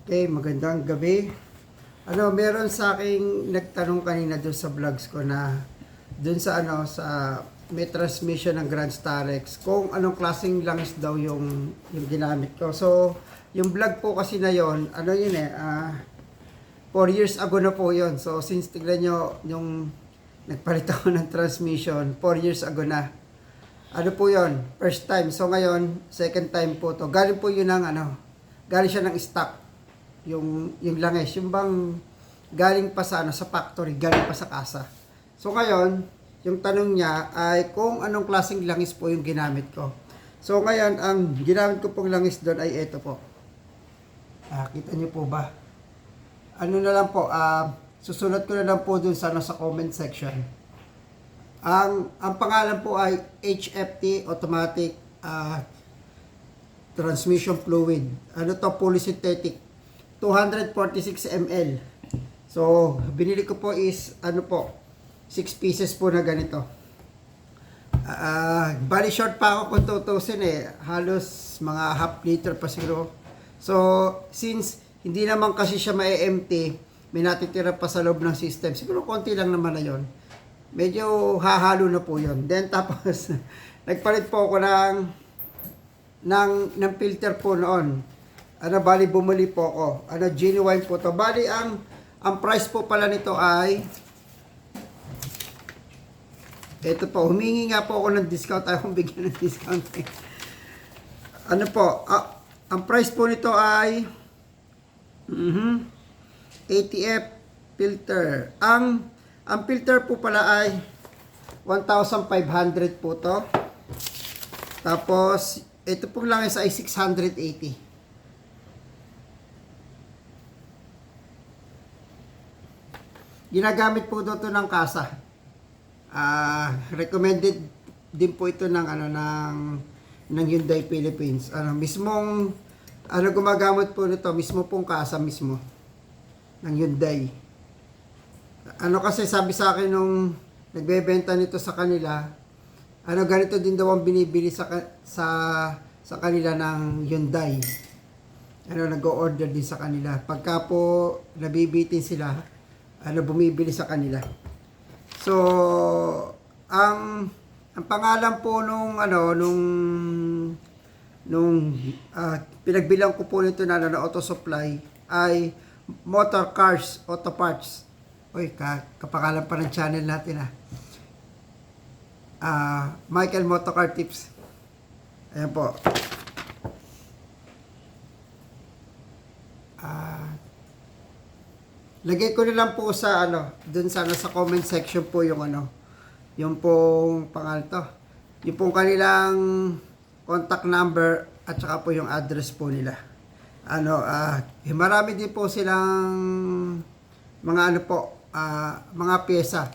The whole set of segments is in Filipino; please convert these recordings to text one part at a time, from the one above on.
Okay, magandang gabi. Meron sa aking nagtanong kanina doon sa vlogs ko na doon sa sa may transmission ng Grand Starex kung anong klaseng langis daw yung ginamit ko. So, yung vlog po kasi na yon, 4 years ago na po yon. So, since tignan nyo, yung nagpalit ako ng transmission, 4 years ago na. Ano po yon? First time. So, ngayon, second time po to. Galing po yun ng galing siya ng stock. Yung langis, yung bang galing pa sa sa factory, galing pa sa kasa. So ngayon, yung tanong niya ay kung anong klaseng langis po yung ginamit ko. So ngayon, ang ginamit ko pong langis doon ay ito po. Kita niyo po ba? Ano na lang po, susulat ko na lang po doon sa comment section. Ang pangalan po ay HFT Automatic Transmission Fluid. Polysynthetic. 246 ml. So, binili ko po is 6 pieces po na ganito. Bali short pa ako kung tutusin halos mga half liter pa siguro. So, since hindi naman kasi siya ma-empty, may natitira pa sa loob ng system. Siguro konti lang naman na yon. Medyo hahalo na po yon. Then tapos, nagpalit po ako ng filter po noon. Bali bumili po ako. Genuine po to. Bali ang price po pala nito ay ito po, humingi nga po ako ng discount. Ayaw bigyan ng discount. Ang price po nito ay ATF filter. Ang filter po pala ay 1,500 po to. Tapos ito po lang ay 680. Ginagamit po doon ng kasa. Recommended din po ito ng Hyundai Philippines. Mismong gumagamit po nito, mismo pong kasa mismo ng Hyundai. Kasi sabi sa akin nung nagbebenta nito sa kanila, ganito din daw ang binibili sa kanila ng Hyundai. Nag-o-order din sa kanila. Pagka po nabibitin sila, bumibili sa kanila. So, ang pangalan po nung pinagbilang ko po nito na auto supply ay Motor Cars Auto Parts. Oy, kapangalan pa ng channel natin Michael Motorcar Tips. Ayan po. Lagay ko na lang po sa dun sa comment section po yung yung pong pangalan to. Yung pong kanilang contact number at saka po yung address po nila. Marami din po silang mga mga pyesa.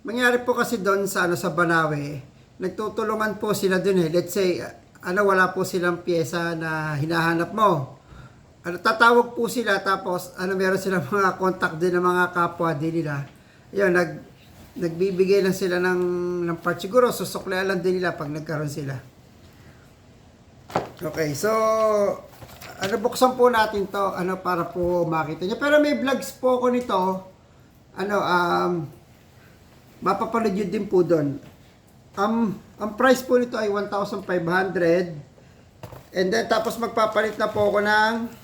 Mangyari po kasi doon sa sa Banawe, nagtutulungan po sila doon Let's say wala po silang pyesa na hinahanap mo. Tatawag po sila tapos meron silang mga contact din ng mga kapwa din nila. Ayun, nagbibigay lang sila ng part. Siguro susuklayan lang din nila pag nagkaroon sila. Okay, so buksan po natin to para po makita niyo. Pero may vlogs po ko nito. Mapapanood yun din po doon. Ang price po nito ay 1,500. And then tapos magpapalit na po ako ng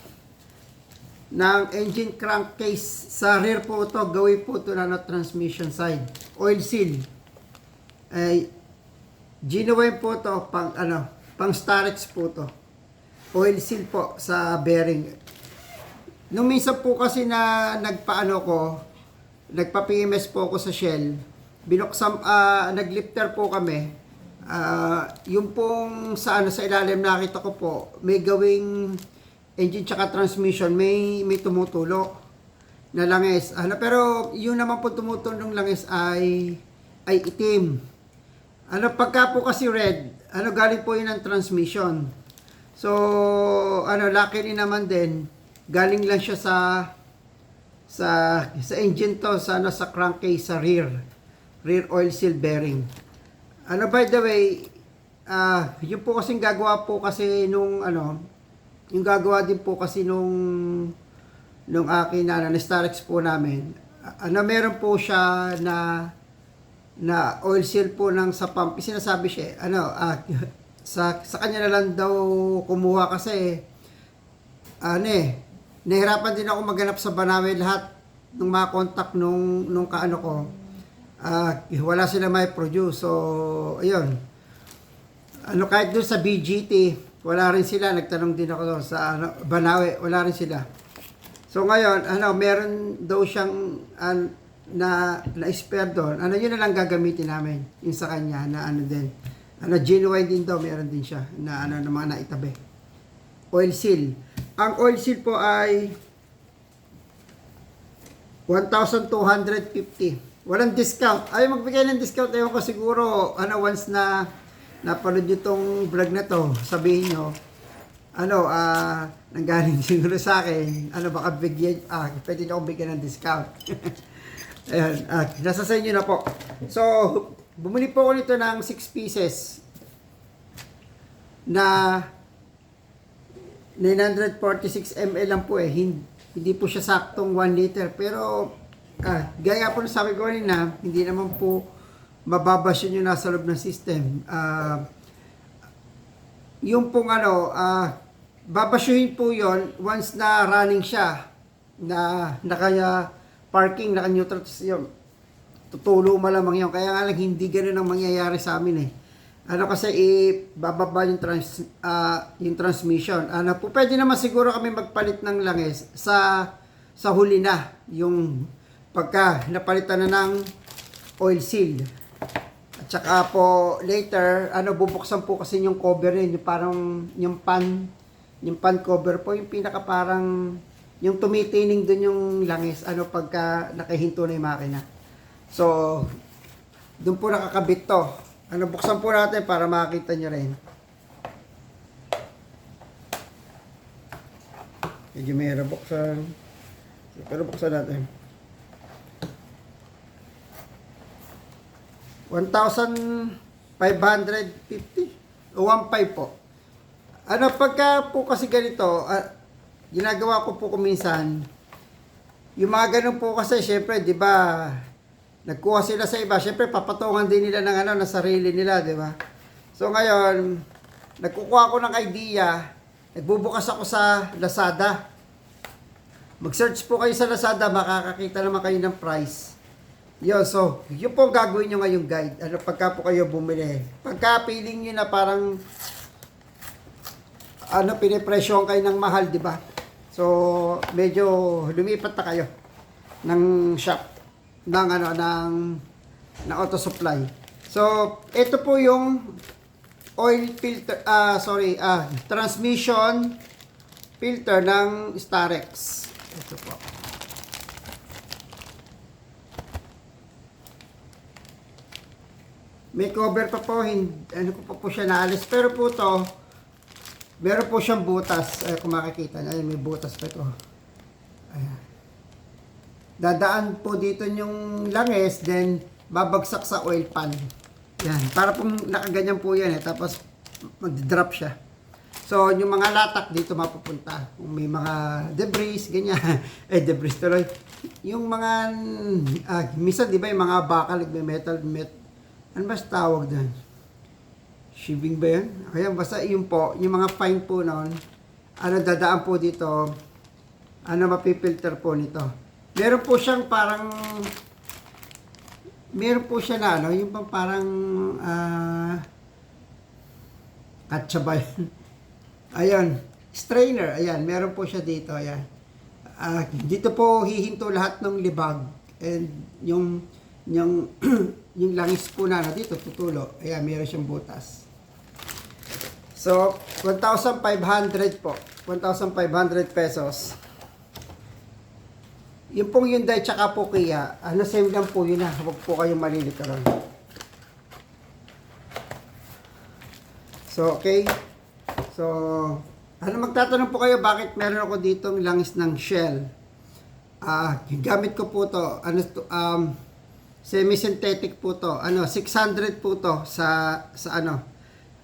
engine crankcase. Sa rear po ito, gawin po ito na transmission side. Oil seal. Genuine po ito, pang Starex po ito. Oil seal po sa bearing. Nung minsan po kasi na nagpa-PMS po ako sa Shell, naglifter po kami. Yung pong sa ilalim nakita ko po, may gawing engine tsaka transmission, may tumutulo na langis. Pero yun naman po tumutulong langis ay itim. Pagka po kasi red, galing po yun ang transmission. So, luckily naman din, galing lang siya sa engine to, sa crankcase, sa rear oil seal bearing. By the way, yun po kasing gagawa po kasi nung yung gagawa din po kasi nung akin na Starex po namin, meron po siya na oil seal po ng sa pump. Sinasabi siya, sa kanya na lang daw kumuha kasi, nahirapan din ako maghanap sa Banawe lahat ng mga contact nung kaano ko. Wala sila may produce. So, ayun. Kahit doon sa BGT, wala rin sila. Nagtanong din ako doon sa Banawe, wala rin sila. So ngayon, meron daw siyang na-spare doon. Yun na lang gagamitin namin. Yung sa kanya na din. Genuine din daw, meron din siya na na mga naitabi. Oil seal. Ang oil seal po ay 1,250. Walang discount. Ay, magbigay ng discount. Ewan ko siguro, once na napanood nyo tong vlog na to, sabihin nyo, nanggaling siguro sa akin, baka bigyan, pwede nyo akong bigyan ng discount. Ayan, nasa sa inyo na po. So, bumili po ako nito ng 6 pieces na 946 ml lang po Hindi po siya saktong 1 liter. Pero, gaya po na sabi ko kanina, hindi naman po mababasyon yung nasa loob ng system. Yung pong babasyuhin po yon once na running siya, na nakaya parking, naka-neutral yun. Tutulo malamang yun. Kaya nga lang, hindi ganun ang mangyayari sa amin kasi bababa yung transmission. Po, pwede naman siguro kami magpalit ng langis sa huli na, yung pagka napalitan na ng oil seal. At saka po later, bubuksan po kasi yung cover yun, yung parang yung pan cover po, yung pinaka parang yung tumitining dun yung langis, pagka nakahinto na yung makina. So, dun po nakakabit to. Buksan po natin para makita nyo rin. Medyo may buksan. Pero buksan natin. 1,550 o 1,500 po. Pagka po kasi ganito, ginagawa ko po kuminsan, yung mga ganun po kasi, syempre, di ba, nagkuha sila sa iba, syempre, papatungan din nila ng ng sarili nila, di ba? So, ngayon, nagkukuha ko ng idea, nagbubukas ako sa Lazada. Mag-search po kayo sa Lazada, makakakita naman kayo ng price. Yun, so, yun po ang gagawin nyo ngayong guide. Pagka po kayo bumili. Pagka feeling nyo na parang, pinipresyon kayo ng mahal, di ba? So, medyo lumipat na kayo ng shop, ng auto supply. So, ito po yung oil filter, transmission filter ng Starex. Ito po. May cover pa po, ko pa po siya naalis. Pero po to, meron po siyang butas. Kung makikita nyo, may butas pa ito. Ayan. Dadaan po dito yung langis, then babagsak sa oil pan. Yan. Para pong nakaganyan po yan tapos mag-drop siya. So, yung mga latak dito mapupunta. Kung may mga debris, ganyan. Debris tuloy. Yung mga, minsan di ba yung mga bakal, may metal, ano ba tawag doon? Shiving ba yun? Kaya basta yun po, yung mga fine po noon, dadaan po dito, mapipilter po nito. Meron po siyang parang, meron po siya na, yung parang, katsa ba yun? Ayan, strainer, ayan, meron po siya dito, ayan. Dito po hihinto lahat ng libag, and yung langis po na dito tutulo. Ayan, meron siyang butas. So, 1,500 po. 1,500 pesos. Yung pong Hyundai tsaka po Kia, same lang po yun huwag po kayong malilito ron. So, okay. So, magtatanong po kayo bakit meron ako ditong langis ng Shell. Gamit ko po to. Semi-synthetic po to. 600 po to sa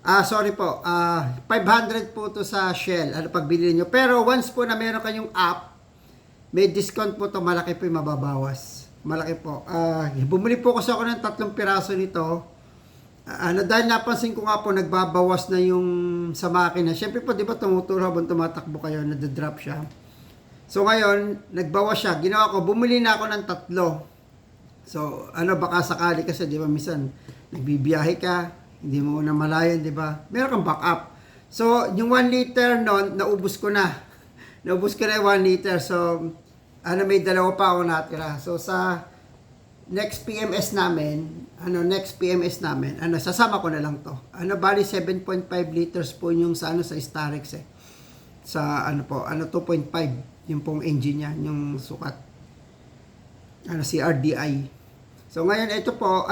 Sorry po. 500 po to sa Shell. Ano pagbili niyo. Pero once po na meron kayong app, may discount po to, malaki po yung mababawas. Malaki po. Bumili po kasi ako ng 3 piraso nito. Dahil napansin ko nga po, nagbabawas na yung sa makina. Siyempre po, di ba, tumuturo habang tumatakbo kayo, nadodrop siya. So ngayon, nagbawas siya. Ginawa ko, bumili na ako ng 3. So, baka sakali kasi, di ba, minsan, nagbibiyahe ka, hindi mo na malayan, di ba? Meron kang backup. So, yung 1 liter nun, naubos ko na. Naubos ko na yung 1 liter. So, may 2 pa ako natira. So, sa next PMS namin, sasama ko na lang to. Bali 7.5 liters po yung sa sa Starex eh. Sa 2.5 yung pong engine niya, yung sukat. CRDI. So ngayon ito po,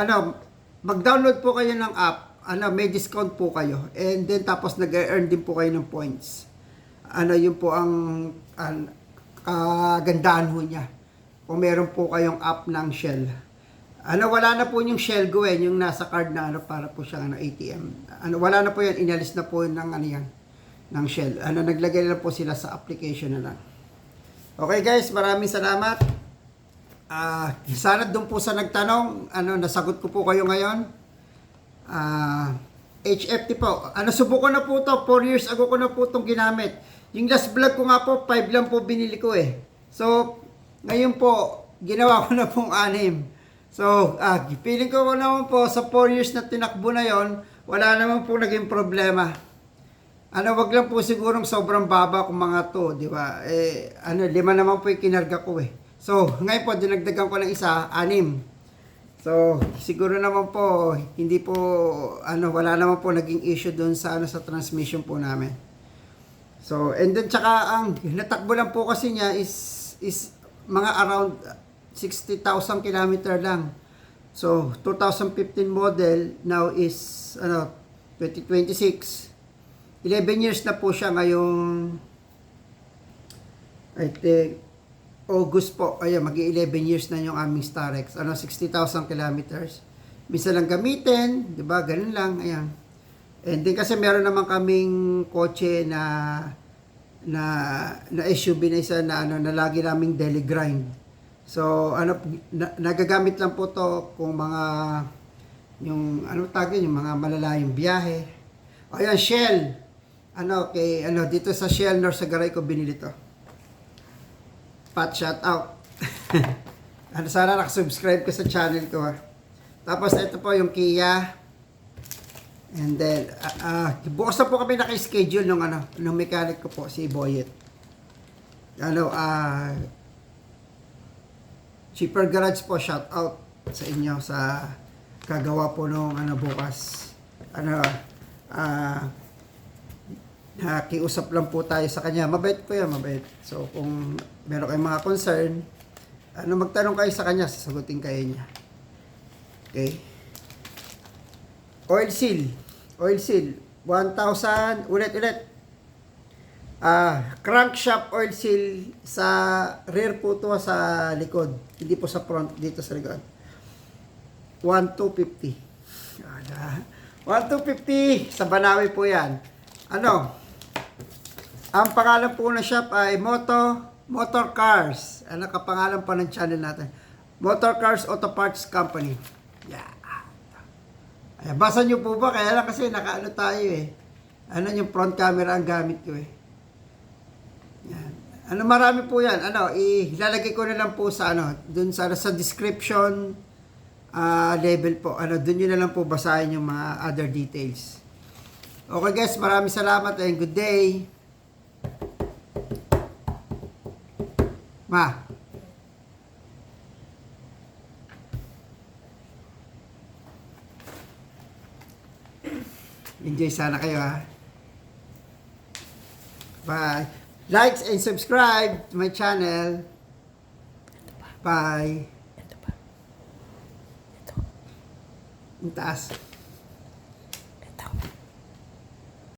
mag-download po kayo ng app, may discount po kayo. And then tapos nag-earn din po kayo ng points. Yun po ang kagandahan ho niya. Kung meron po kayong app ng Shell. Wala na po yung Shell Go yung nasa card na para po siyang ATM. Wala na po yan, inalis na po ng ng Shell. Naglagay na po sila sa application na lang. Okay guys, maraming salamat. Sana doon po sa nagtanong, nasagot ko po kayo ngayon. HFT po. Subukan na po to, 4 years ago ko na po itong ginamit. Yung last vlog ko nga po, 5 lang po binili ko eh. So, ngayon po, ginawa ko na pong 6. So, feeling ko naman po, sa 4 years na tinakbo na yon, wala naman po naging problema. Wag lang po sigurong sobrang baba kung mga to, di ba? 5 naman po yung kinarga ko eh. So, ngayon po, dinagdagan ko ng isa, 6. So, siguro naman po, hindi po, wala naman po naging issue doon sa, sa transmission po namin. So, and then, tsaka, ang natakbo lang po kasi niya is mga around 60,000 kilometer lang. So, 2015 model, now is, 2026. 11 years na po siya ngayong, I think, August po. Ayan, mag-11 years na yung aming Starex. 60,000 kilometers. Minsan lang gamitin, di ba? Ganun lang, ayan. And then kasi meron naman kaming kotse na SUV na isa na na lagi naming daily grind. So nagagamit lang po to kung mga yung yung mga malalayong biyahe. Ayan, Shell. Dito sa Shell North Sagaray ko binili to. Pat shout out. Sana nakasubscribe ka sa channel ko ha. Tapos ito po yung Kia. And then, bukas na po kami naka-schedule ng mechanic ko po, si Boyet. Cheaper Garage po, shout out sa inyo sa kagawa po nung bukas. Nakiusap lang po tayo sa kanya. Mabait po yan, mabait. So, kung meron kayong mga concern, magtanong kayo sa kanya, sasagutin kayo niya. Okay? Oil seal, 1,000, ulit. Crankshaft oil seal sa rear po to, sa likod, hindi po sa front, dito sa likod. 1,250. 1,250 sa Banawi po yan. Ang pangalan po ng shop ay Motor Cars. Kapangalan pa ng channel natin. Motor Cars Auto Parts Company. Yeah. Ay, basa nyo po ba? Kaya lang kasi nakaano tayo eh. Yung front camera ang gamit ko eh. Yan. Marami po yan. Ilalagay ko na lang po sa dun sa description level po. Dun nyo na lang po basahin yung mga other details. Okay guys, maraming salamat and good day. Ma. Enjoy sana kayo ha. Bye. Likes and subscribe to my channel. Bye. Ito. Ang taas.